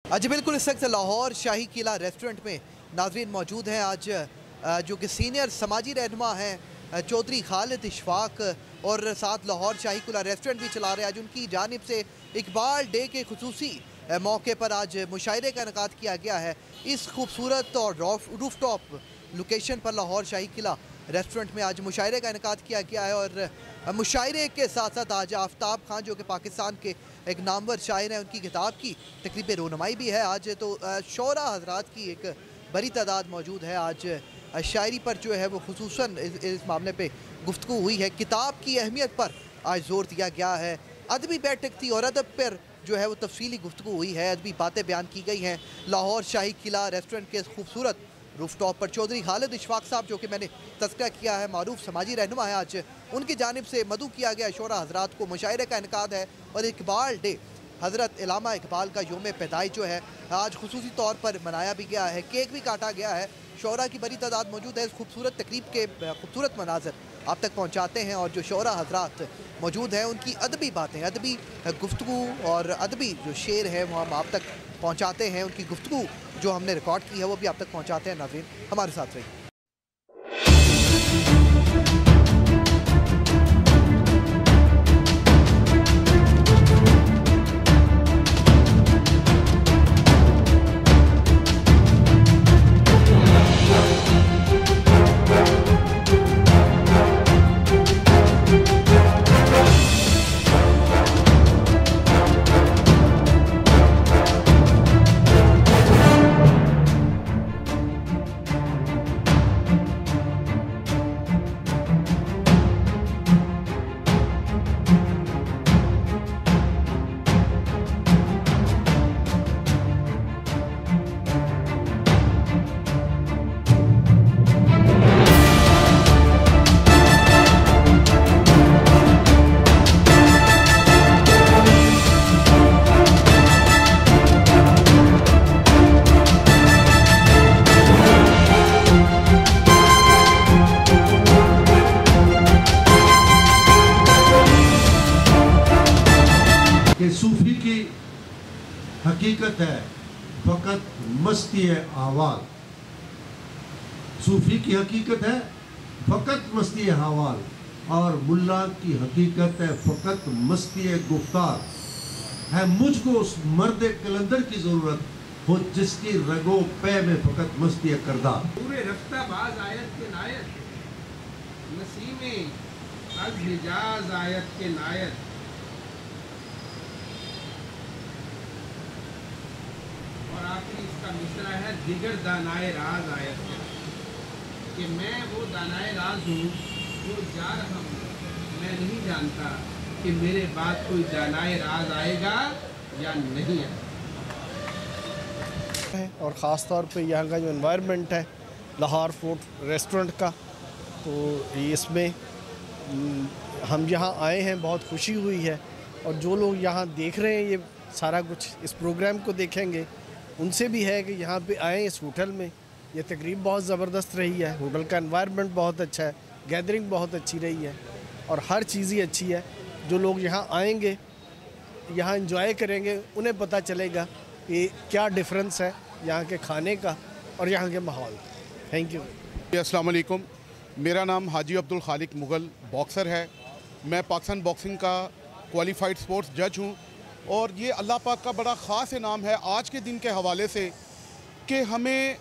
आज बिल्कुल इस वक्त लाहौर शाही किला रेस्टोरेंट में नाजरीन मौजूद हैं। आज जो कि सीनियर समाजी रहनुमा हैं चौधरी खालिद इशफाक और साथ लाहौर शाही किला रेस्टोरेंट भी चला रहे हैं। आज उनकी जानिब से इकबाल डे के खुसूसी मौके पर आज मुशायरे का इनेकाद किया गया है। इस खूबसूरत और रूफ टॉप लोकेशन पर लाहौर शाही किला रेस्टोरेंट में आज मुशायरे का इनेकाद किया गया है। और मुशायरे के साथ साथ आज आफ्ताब खान जो कि पाकिस्तान के एक नामवर शायर हैं, उनकी किताब की तकरीब रोनुमाई भी है आज। तो शोरा हजरात की एक बड़ी तादाद मौजूद है। आज शायरी पर जो है वो खुसूसन इस मामले पे गुफ्तगू हुई है। किताब की अहमियत पर आज जोर दिया गया है। अदबी बैठक थी और अदब पर जो है वो तफसीली गुफ्तगू हुई है। अदबी बातें बयान की गई हैं। लाहौर शाही किला रेस्टोरेंट के खूबसूरत रूफ टॉप पर चौधरी खालिद इशफाक साहब जो कि मैंने तस्करा किया है, मारूफ समाजी रहनुमा है, आज उनकी जानिब से मदू किया गया शोरा हजरात को। मुशायरे का इनकाद है और इकबाल डे हज़रत इलामा इकबाल का योम पैदाइश जो है आज खुसूसी तौर पर मनाया भी गया है। केक भी काटा गया है। शोरा की बड़ी तादाद मौजूद है। इस खूबसूरत तकरीब के खूबसूरत मनाजर आप तक पहुँचाते हैं और जो शोरा हजरात मौजूद हैं उनकी अदबी बातें, अदबी गुफ्तगू और अदबी जो शेर है वो हम आप तक पहुँचाते हैं। उनकी गुफ्तगू जो हमने रिकॉर्ड की है वो भी आप तक पहुँचाते हैं। नाज़रीन हमारे साथ रहिए। कि सूफी की हकीकत है फ़कत मस्ती आवाल। सूफी की हकीकत है फ़कत मस्ती हवाल और मुल्ला की हकीकत है फ़कत मस्ती गुफ्तार। है मुझको उस मर्द कलंदर की ज़रूरत हो जिसकी रगो पे में फ़कत मस्ती करदार। पूरे रफ्ता बाज आयत के नायत नसीमे अज हिजाज आयत के नायत और आखिरी इसका मिसरा है दिगर दानाए राज आयत कि मैं वो दानाए राज हूँ जो जा रहा हूँ। मैं नहीं जानता कि मेरे बाद कोई दानाए राज आएगा या नहीं आएगा। और ख़ास तौर पे यहाँ का जो एनवायरनमेंट है लाहौर फूड रेस्टोरेंट का, तो इसमें हम यहाँ आए हैं, बहुत खुशी हुई है। और जो लोग यहाँ देख रहे हैं ये सारा कुछ इस प्रोग्राम को देखेंगे, उनसे भी है कि यहाँ पे आएँ इस होटल में। ये तकरीब बहुत ज़बरदस्त रही है। होटल का एनवायरनमेंट बहुत अच्छा है, गैदरिंग बहुत अच्छी रही है और हर चीज़ ही अच्छी है। जो लोग यहाँ आएंगे, यहाँ एंजॉय करेंगे, उन्हें पता चलेगा कि क्या डिफरेंस है यहाँ के खाने का और यहाँ के माहौल। Thank you. अस्सलाम वालेकुम। मेरा नाम हाजी अब्दुल खालिक मुग़ल बॉक्सर है। मैं पाकिस्तान बॉक्सिंग का क्वालिफाइड स्पोर्ट्स जज हूँ और ये अल्लाह पाक का बड़ा ख़ास इनाम है आज के दिन के हवाले से कि हमें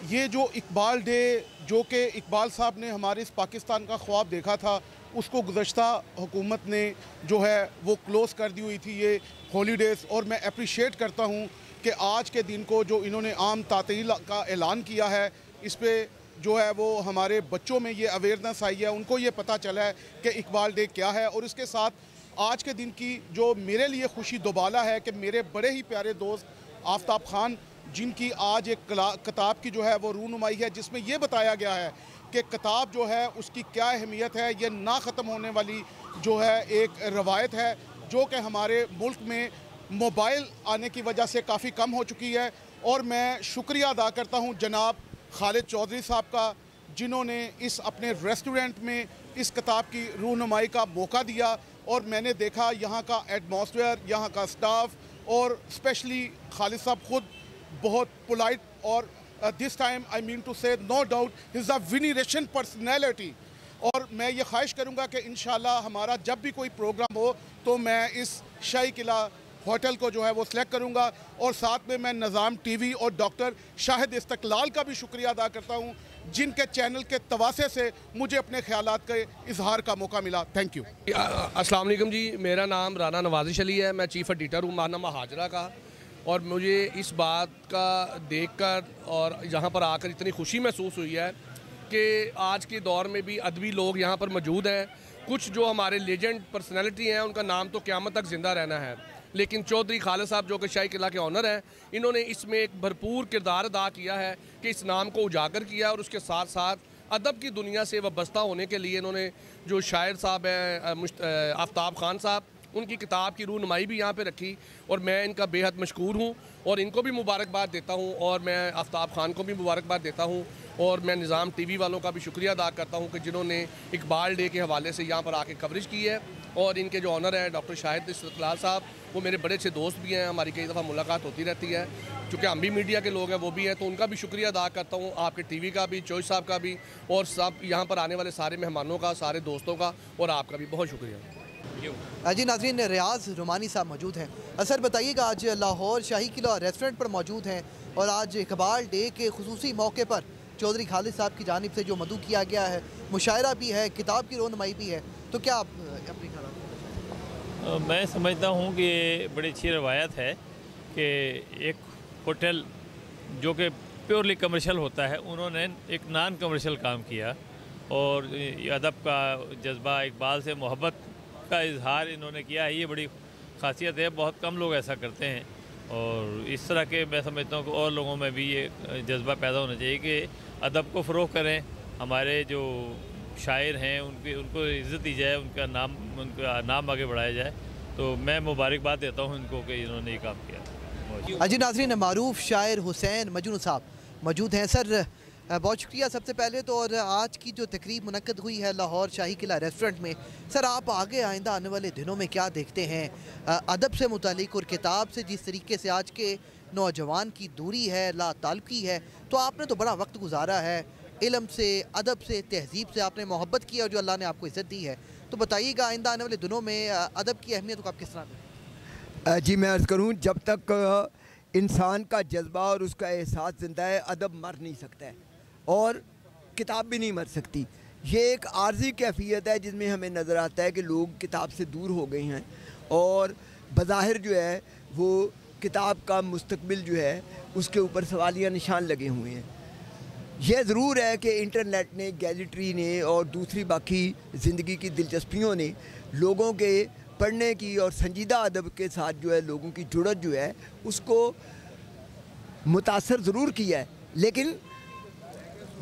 ये जो इकबाल डे जो कि इकबाल साहब ने हमारे इस पाकिस्तान का ख्वाब देखा था, उसको गुज़श्ता हुकूमत ने जो है वो क्लोज़ कर दी हुई थी ये हॉलीडेज़। और मैं अप्रिशिएट करता हूँ कि आज के दिन को जो इन्होंने आम तातील का ऐलान किया है, इस पर जो है वो हमारे बच्चों में ये अवेयरनेस आई है, उनको ये पता चला है कि इकबाल डे क्या है। और इसके साथ आज के दिन की जो मेरे लिए खुशी दोबाला है कि मेरे बड़े ही प्यारे दोस्त आफ्ताब खान, जिनकी आज एक किताब की जो है वो रूनुमाई है, जिसमें ये बताया गया है कि किताब जो है उसकी क्या अहमियत है। ये ना ख़त्म होने वाली जो है एक रवायत है जो कि हमारे मुल्क में मोबाइल आने की वजह से काफ़ी कम हो चुकी है। और मैं शुक्रिया अदा करता हूँ जनाब खालिद चौधरी साहब का, जिन्होंने इस अपने रेस्टोरेंट में इस किताब की रूनुमाई का मौका दिया और मैंने देखा यहाँ का एटमॉस्फेयर, यहाँ का स्टाफ और स्पेशली खालिद साहब खुद बहुत पोलाइट और this time I mean to say no doubt he is a veneration personality. और मैं ये ख्वाहिश करूँगा कि इंशाल्लाह हमारा जब भी कोई प्रोग्राम हो तो मैं इस शाही किला होटल को जो है वो सिलेक्ट करूँगा। और साथ में मैं निज़ाम टीवी और डॉक्टर शाहिद इस्तकलाल का भी शुक्रिया अदा करता हूँ, जिनके चैनल के तवासे से मुझे अपने ख्यालात के इजहार का मौका मिला। Thank you. अस्सलाम वालेकुम जी, मेरा नाम राना नवाजिश अली है, मैं चीफ़ एडिटर हूँ माहनामा हाजरा का। और मुझे इस बात का देखकर और यहाँ पर आकर इतनी खुशी महसूस हुई है कि आज के दौर में भी अदबी लोग यहाँ पर मौजूद हैं। कुछ जो हमारे लेजेंड पर्सनैलिटी हैं उनका नाम तो क़यामत तक ज़िंदा रहना है, लेकिन चौधरी खालिद साहब जो कि शाही किला के ऑनर हैं, इन्होंने इसमें एक भरपूर किरदार अदा किया है कि इस नाम को उजागर किया। और उसके साथ साथ अदब की दुनिया से वाबस्ता होने के लिए इन्होंने जो शायर साहब हैं आफ्ताब खान साहब, उनकी किताब की रूनुमाई भी यहाँ पे रखी और मैं इनका बेहद मशकूर हूँ और इनको भी मुबारकबाद देता हूँ। और मैं आफ्ताब खान को भी मुबारकबाद देता हूँ और मैं निज़ाम टीवी वालों का भी शुक्रिया अदा करता हूँ कि जिन्होंने इकबाल डे के हवाले से यहाँ पर आके कवरेज की है। और इनके जो ऑनर हैं डॉक्टर शाहिद इस्तकलाल साहब, वो मेरे बड़े अच्छे दोस्त भी हैं, हमारी कई दफ़ा मुलाकात होती रहती है, चूँकि हम भी मीडिया के लोग हैं, वो भी हैं, तो उनका भी शुक्रिया अदा करता हूँ, आपके टीवी का भी, चोइस साहब का भी, और सब यहाँ पर आने वाले सारे मेहमानों का, सारे दोस्तों का और आपका भी बहुत शुक्रिया। जी नाज़रीन, रियाज रुमानी साहब मौजूद हैं। सर बताइएगा, आज लाहौर शाही किला रेस्टोरेंट पर मौजूद हैं और आज इकबाल डे के खुसूसी मौके पर चौधरी खालिद साहब की जानिब से जो मदू किया गया है, मुशायरा भी है, किताब की रोनुमाई भी है, तो क्या आप अपनी ख्याल? मैं समझता हूँ कि ये बड़ी अच्छी रवायत है कि एक होटल जो कि प्योरली कमर्शियल होता है, उन्होंने एक नॉन कमर्शियल काम किया और अदब का जज्बा, इकबाल से मोहब्बत का इजहार इन्होंने किया है। ये बड़ी खासियत है, बहुत कम लोग ऐसा करते हैं और इस तरह के मैं समझता हूँ कि और लोगों में भी ये जज्बा पैदा होना चाहिए कि अदब को फ़रोग़ करें, हमारे जो शायर हैं उनको इज़्ज़त दी जाए, उनका नाम आगे बढ़ाया जाए। तो मैं मुबारकबाद देता हूँ इनको कि इन्होंने ये काम किया। जी नाज़रीन, मारूफ शायर हुसैन मजनू साहब मौजूद हैं। सर बहुत शुक्रिया सबसे पहले तो। और आज की जो तकरीब मुनक्कद हुई है लाहौर शाही किला रेस्टोरेंट में, सर आप आगे आइंदा आने वाले दिनों में क्या देखते हैं अदब से मुतालिक और किताब से? जिस तरीके से आज के नौजवान की दूरी है, ला ताल्लुकी है, तो आपने तो बड़ा वक्त गुजारा है, इल्म से, अदब से, तहजीब से आपने मोहब्बत की और जो अल्लाह ने आपको इज़्ज़त दी है, तो बताइएगा आइंदा आने वाले दिनों में अदब की अहमियत को आप किस तरह दें? जी मैं अर्ज़ करूँ, जब तक इंसान का जज्बा और उसका एहसास ज़िंदा है, अदब मर नहीं सकता है और किताब भी नहीं मर सकती। ये एक आर्जी कैफियत है जिसमें हमें नज़र आता है कि लोग किताब से दूर हो गए हैं और बज़ाहिर जो है वो किताब का मुस्तकबिल जो है उसके ऊपर सवालिया निशान लगे हुए हैं। यह ज़रूर है कि इंटरनेट ने, गैजेट्री ने और दूसरी बाकी ज़िंदगी की दिलचस्पियों ने लोगों के पढ़ने की और संजीदा अदब के साथ जो है लोगों की जुड़त जो है उसको मुतासर ज़रूर किया है, लेकिन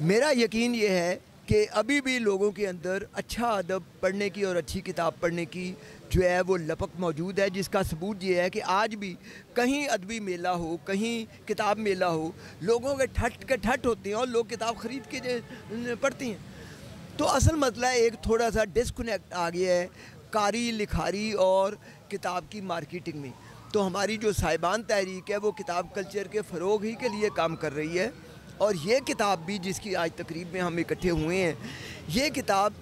मेरा यकीन ये है कि अभी भी लोगों के अंदर अच्छा अदब पढ़ने की और अच्छी किताब पढ़ने की जो है वो लपक मौजूद है, जिसका सबूत ये है कि आज भी कहीं अदबी मेला हो, कहीं किताब मेला हो, लोगों के ठट होते हैं और लोग किताब ख़रीद के पढ़ती हैं। तो असल मसला एक थोड़ा सा डिस्कनेक्ट आ गया है कारी लिखारी और किताब की मार्केटिंग में। तो हमारी जो साहिबान तहरीक है वो किताब कल्चर के फ़रोग़ ही के लिए काम कर रही है और ये किताब भी जिसकी आज तकरीब में हम इकट्ठे हुए हैं, ये किताब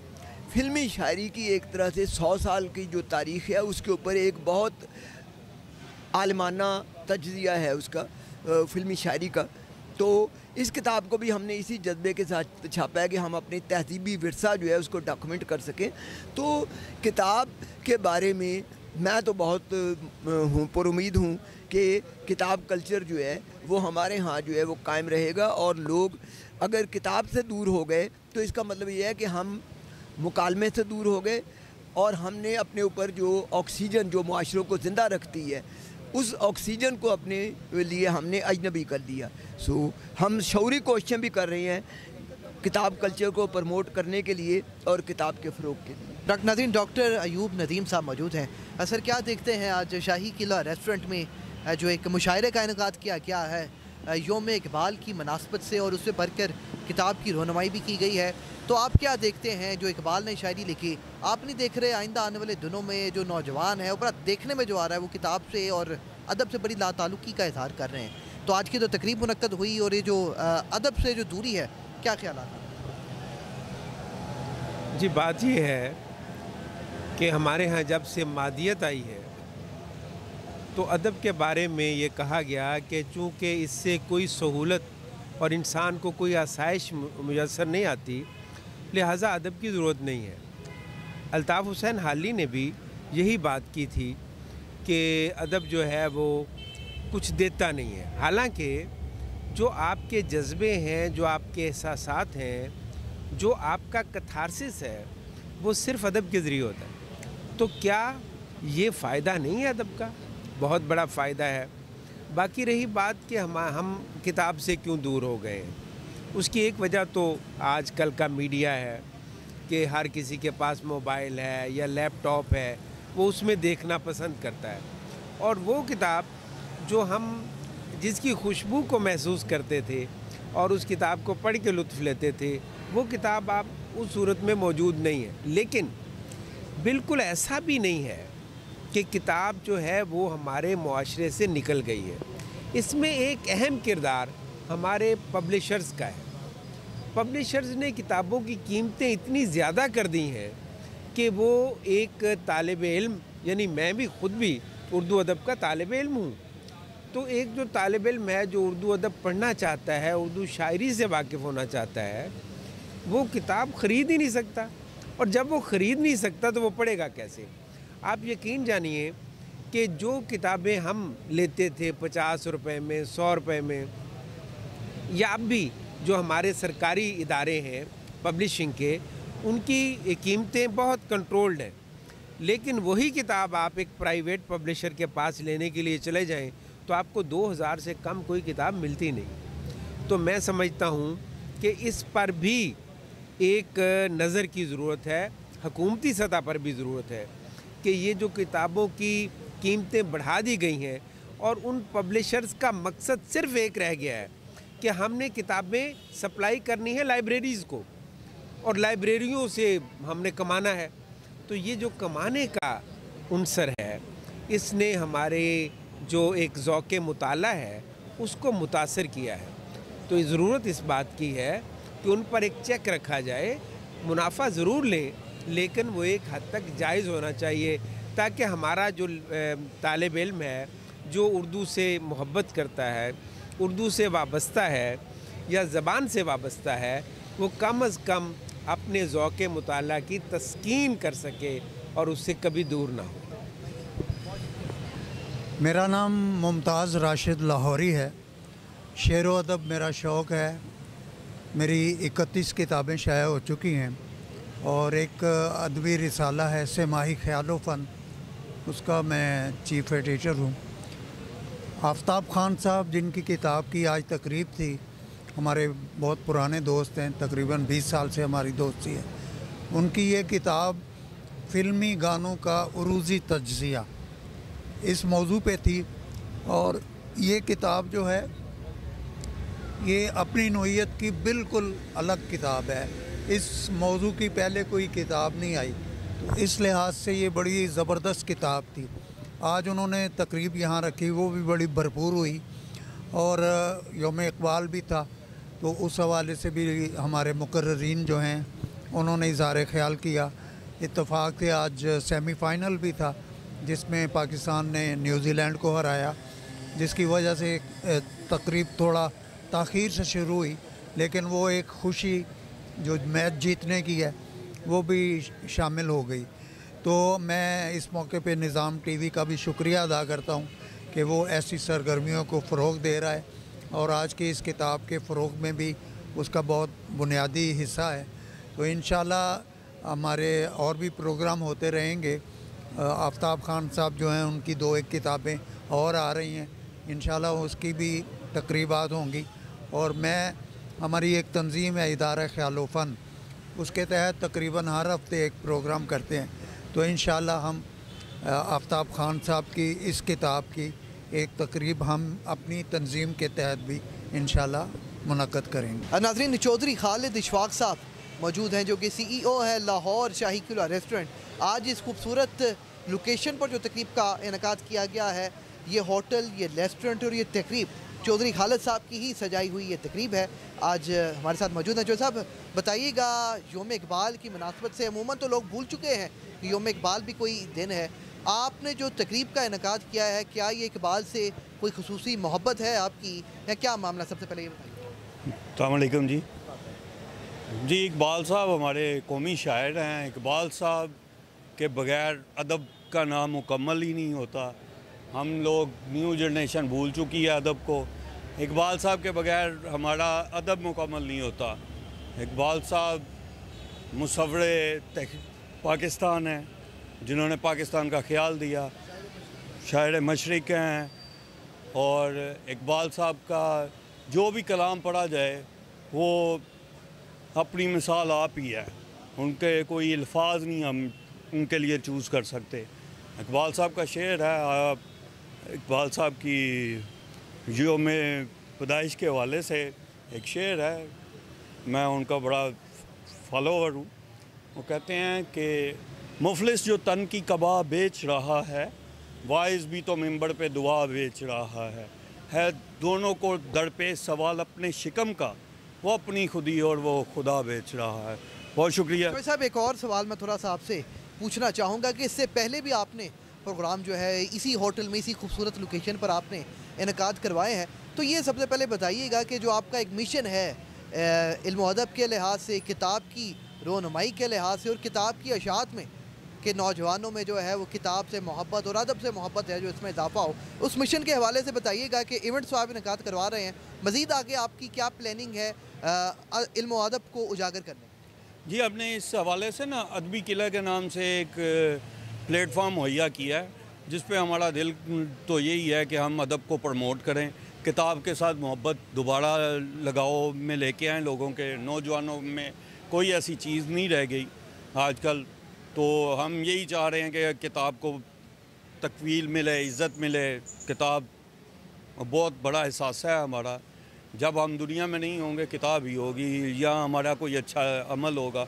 फ़िल्मी शायरी की एक तरह से 100 साल की जो तारीख़ है उसके ऊपर एक बहुत आलमाना तज्ज़िया है उसका, फ़िल्मी शायरी का। तो इस किताब को भी हमने इसी जज्बे के साथ छापा है कि हम अपनी तहज़ीबी विरसा जो है उसको डॉक्यूमेंट कर सकें। तो किताब के बारे में मैं तो बहुत पुरुमीद हूँ कि किताब कल्चर जो है वो हमारे यहाँ जो है वो कायम रहेगा और लोग अगर किताब से दूर हो गए तो इसका मतलब ये है कि हम मुकालमे से दूर हो गए और हमने अपने ऊपर जो ऑक्सीजन जो मुआशरों को ज़िंदा रखती है उस ऑक्सीजन को अपने लिए हमने अजनबी कर दिया। सो हम शऊरी कोशिशें भी कर रहे हैं किताब कल्चर को प्रमोट करने के लिए और किताब के फ़रोग़ के लिए। डॉक्टर अयूब नदीम साहब मौजूद हैं। सर क्या देखते हैं आज शाही किला रेस्टोरेंट में जो एक मुशायरे का इनेकाद किया गया है योम इकबाल की मुनासबत से और उससे बढ़कर किताब की रोनुमाई भी की गई है, तो आप क्या देखते हैं जो इकबाल ने शायरी लिखी, आप नहीं देख रहे आइंदा आने वाले दिनों में जो नौजवान है ऊपर देखने में जो आ रहा है वो किताब से और अदब से बड़ी लाताल्लुकी का इजहार कर रहे हैं। तो आज की जो तकरीब मुनक्कद हुई और ये जो अदब से जो दूरी है, क्या ख्याल आता है? जी, बात ये है कि हमारे यहाँ जब से मादियत आई है तो अदब के बारे में ये कहा गया कि चूँकि इससे कोई सहूलत और इंसान को कोई आसाइश मुयस्सर नहीं आती, लिहाजा अदब की ज़रूरत नहीं है। अल्ताफ़ हुसैन हाली ने भी यही बात की थी कि अदब जो है वो कुछ देता नहीं है। हालांकि जो आपके जज्बे हैं, जो आपके एहसासात हैं, जो आपका कथारसिस है, वो सिर्फ़ अदब के ज़रिए होता है। तो क्या ये फ़ायदा नहीं है अदब का? बहुत बड़ा फ़ायदा है। बाकी रही बात कि हम किताब से क्यों दूर हो गए हैं, उसकी एक वजह तो आजकल का मीडिया है कि हर किसी के पास मोबाइल है या लैपटॉप है, वो उसमें देखना पसंद करता है। और वो किताब जो हम जिसकी खुशबू को महसूस करते थे और उस किताब को पढ़ के लुत्फ़ लेते थे, वो किताब आप उस सूरत में मौजूद नहीं है। लेकिन बिल्कुल ऐसा भी नहीं है कि किताब जो है वो हमारे मुआशरे से निकल गई है। इसमें एक अहम किरदार हमारे पब्लिशर्स का है। पब्लिशर्स ने किताबों की कीमतें इतनी ज़्यादा कर दी हैं कि वो एक तालिब इल्म, यानी मैं भी ख़ुद भी उर्दू अदब का तालिब इल्म हूँ, तो एक जो तालिब इल्म है जो उर्दू अदब पढ़ना चाहता है, उर्दू शायरी से वाकिफ़ होना चाहता है, वो किताब ख़रीद ही नहीं सकता। और जब वो ख़रीद नहीं सकता तो वो पढ़ेगा कैसे? आप यकीन जानिए कि जो किताबें हम लेते थे 50 रुपए में, 100 रुपए में, या अब भी जो हमारे सरकारी इदारे हैं पब्लिशिंग के, उनकी कीमतें बहुत कंट्रोल्ड हैं। लेकिन वही किताब आप एक प्राइवेट पब्लिशर के पास लेने के लिए चले जाएं तो आपको 2000 से कम कोई किताब मिलती नहीं। तो मैं समझता हूँ कि इस पर भी एक नज़र की ज़रूरत है, हुकूमती सतह पर भी ज़रूरत है कि ये जो किताबों की कीमतें बढ़ा दी गई हैं और उन पब्लिशर्स का मकसद सिर्फ़ एक रह गया है कि हमने किताबें सप्लाई करनी है लाइब्रेरीज़ को और लाइब्रेरियों से हमने कमाना है। तो ये जो कमाने का उनसर है, इसने हमारे जो एक ज़ौक़े मुताला है उसको मुतासर किया है। तो ज़रूरत इस बात की है कि उन पर एक चेक रखा जाए। मुनाफा ज़रूर लें, लेकिन वो एक हद तक जायज़ होना चाहिए ताकि हमारा जो तालिब इल्म है, जो उर्दू से मोहब्बत करता है, उर्दू से वाबस्ता है या ज़बान से वाबस्ता है, वो कम अज़ कम अपने ज़ौक़े मुताला की तस्कीन कर सके और उससे कभी दूर ना हो। मेरा नाम मुमताज़ राशिद लाहौरी है। शेर व अदब मेरा शौक़ है। मेरी 31 किताबें शाया हो चुकी हैं और एक अदबी रिसाला है सेमाही ख्यालो फ़न, उसका मैं चीफ़ एडिटर हूँ। आफ्ताब खान साहब जिनकी किताब की आज तकरीब थी, हमारे बहुत पुराने दोस्त हैं, तकरीबन 20 साल से हमारी दोस्ती है। उनकी ये किताब फ़िल्मी गानों का उरूज़ी तज्ज़िया इस मौजू पे थी और ये किताब जो है ये अपनी नोयत की बिल्कुल अलग किताब है। इस मौजू की पहले कोई किताब नहीं आई, तो इस लिहाज से ये बड़ी ज़बरदस्त किताब थी। आज उन्होंने तकरीब यहाँ रखी, वो भी बड़ी भरपूर हुई और यौम इक़बाल भी था, तो उस हवाले से भी हमारे मुकर्ररीन जो हैं उन्होंने इज़हार ख़याल किया। इत्तफ़ाक़ से आज सेमीफ़ाइनल भी था जिसमें पाकिस्तान ने न्यूज़ीलैंड को हराया, जिसकी वजह से तकरीब थोड़ा ताख़ीर से शुरू हुई, लेकिन वो एक खुशी जो मैच जीतने की है वो भी शामिल हो गई। तो मैं इस मौके पे निज़ाम टीवी का भी शुक्रिया अदा करता हूँ कि वो ऐसी सरगर्मियों को फ़रोग़ दे रहा है और आज की इस किताब के फ़रोग़ में भी उसका बहुत बुनियादी हिस्सा है। तो इंशाल्लाह हमारे और भी प्रोग्राम होते रहेंगे। आफ्ताब खान साहब जो हैं उनकी 2-1 किताबें और आ रही हैं, इंशाल्लाह उसकी भी तकरीबात होंगी। और मैं हमारी एक तंजीम है इदारा ख्यालो फ़न, उसके तहत तकरीबन हर हफ्ते एक प्रोग्राम करते हैं। तो इंशाल्लाह हम आफ्ताब खान साहब की इस किताब की एक तकरीब हम अपनी तंजीम के तहत भी इंशाल्लाह मुनक़्क़द करेंगे। नाज़रीन, चौधरी खालिद इशफाक साहब मौजूद हैं जो कि CEO है लाहौर शाही किला रेस्टोरेंट। आज इस खूबसूरत लोकेशन पर जो तकरीब का इनेकाद किया गया है, ये होटल, ये रेस्टोरेंट और ये तकरीब चौधरी खालिद साहब की ही सजाई हुई ये तकरीब है। आज हमारे साथ मौजूद हैं। चौधरी साहब, बताइएगा, योम इकबाल की मुनासबत से अमूमन तो लोग भूल चुके हैं कि योम इकबाल भी कोई दिन है। आपने जो तकरीब का इनेकाद किया है, क्या ये इकबाल से कोई खुसूसी मोहब्बत है आपकी या क्या मामला? सबसे पहले ये बताइए। अस्सलाम वालेकुम जी। इकबाल साहब हमारे कौमी शायर हैं। इकबाल साहब के बगैर अदब का नाम मुकम्मल ही नहीं होता। हम लोग न्यू जनरेशन भूल चुकी है अदब को। इकबाल साहब के बगैर हमारा अदब मुकम्मल नहीं होता। इकबाल साहब मुसव्विर पाकिस्तान हैं, जिन्होंने पाकिस्तान का ख्याल दिया, शायर मशरिक़ हैं। और इकबाल साहब का जो भी कलाम पढ़ा जाए वो अपनी मिसाल आप ही है। उनके कोई अल्फाज नहीं हम उनके लिए चूज़ कर सकते। इकबाल साहब का शेर है, आप इकबाल साहब की योम पैदाइश के हवाले से एक शेर है, मैं उनका बड़ा फॉलोवर हूँ। वो कहते हैं कि मुफलिस जो तन की कबाब बेच रहा है, वाइज भी तो मिंबर पे दुआ बेच रहा है दोनों को दरपेश सवाल अपने शिकम का, वो अपनी खुदी और वो खुदा बेच रहा है। बहुत शुक्रिया। तो साहब, एक और सवाल मैं थोड़ा सा आपसे पूछना चाहूँगा कि इससे पहले भी आपने प्रोग्राम जो है इसी होटल में, इसी खूबसूरत लोकेशन पर आपने इनेकाद करवाए हैं, तो ये सबसे पहले बताइएगा कि जो आपका एक मिशन है इल्म अदब के लिहाज से, किताब की रोनुमाई के लिहाज से और किताब की अशात में कि नौजवानों में जो है वो किताब से मोहब्बत और अदब से मोहब्बत है, जो इसमें इजाफा हो, उस मिशन के हवाले से बताइएगा कि इवेंट्स आप इनेकाद करवा रहे हैं, मज़ीद आगे आपकी क्या प्लानिंग है इल्म अदब को उजागर करने? जी, हमने इस हवाले से ना अदबी किला के नाम से एक प्लेटफॉर्म मुहैया किया है, जिस पे हमारा दिल तो यही है कि हम अदब को प्रमोट करें, किताब के साथ मोहब्बत दोबारा लगाओ में लेके आएँ लोगों के। नौजवानों में कोई ऐसी चीज़ नहीं रह गई आजकल, तो हम यही चाह रहे हैं कि किताब को तकवील मिले, इज़्ज़त मिले। किताब बहुत बड़ा एहसास है हमारा। जब हम दुनिया में नहीं होंगे, किताब ही होगी, या हमारा कोई अच्छा अमल होगा।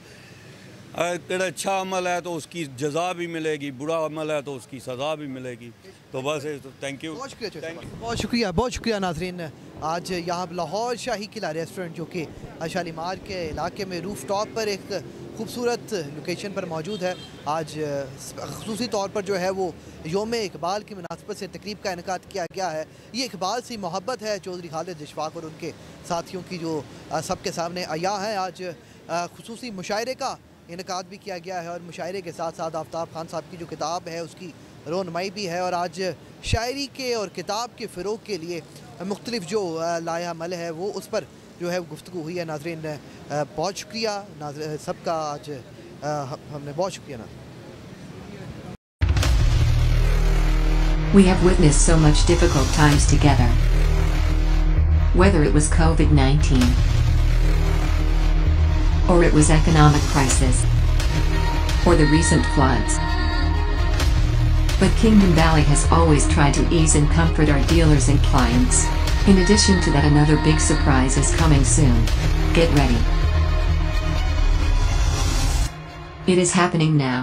अगर अच्छा अमल है तो उसकी जज़ा भी मिलेगी, बुरा अमल है तो उसकी सज़ा भी मिलेगी। तो बस थैंक यू। बहुत शुक्रिया, बहुत शुक्रिया नाज़रीन। आज यहाँ लाहौर शाही किला रेस्टोरेंट, जो कि शालीमार के इलाके में रूफ टॉप पर एक खूबसूरत लोकेशन पर मौजूद है, आज ख़ुसूसी तौर पर जो है वो योम इकबाल की मुनासबत से तकरीब का इनेकाद किया गया है। ये इकबाल से मोहब्बत है चौधरी खालिद इशफाक और उनके साथियों की, जो सबके सामने आया है। आज ख़ुसूसी मुशायरे का इनेकाद भी किया गया है और मुशायरे के साथ साथ आफ्ताब खान साहब की जो किताब है उसकी रोनुमाई भी है। और आज शायरी के और किताब के फ़रोग़ के लिए मुख्तलिफ जो लाया अमल है वो उस पर जो है गुफ्तगू हुई है। नाज़रीन, बहुत शुक्रिया नाज़रीन सबका, आज हमने बहुत शुक्रिया नाज़रीन। We have witnessed so much difficult times together. Whether it was COVID-19 or it was economic crisis or the recent floods. But Kingdom Valley has always tried to ease and comfort our dealers and clients. In addition to that, another big surprise is coming soon. Get ready. It is happening now.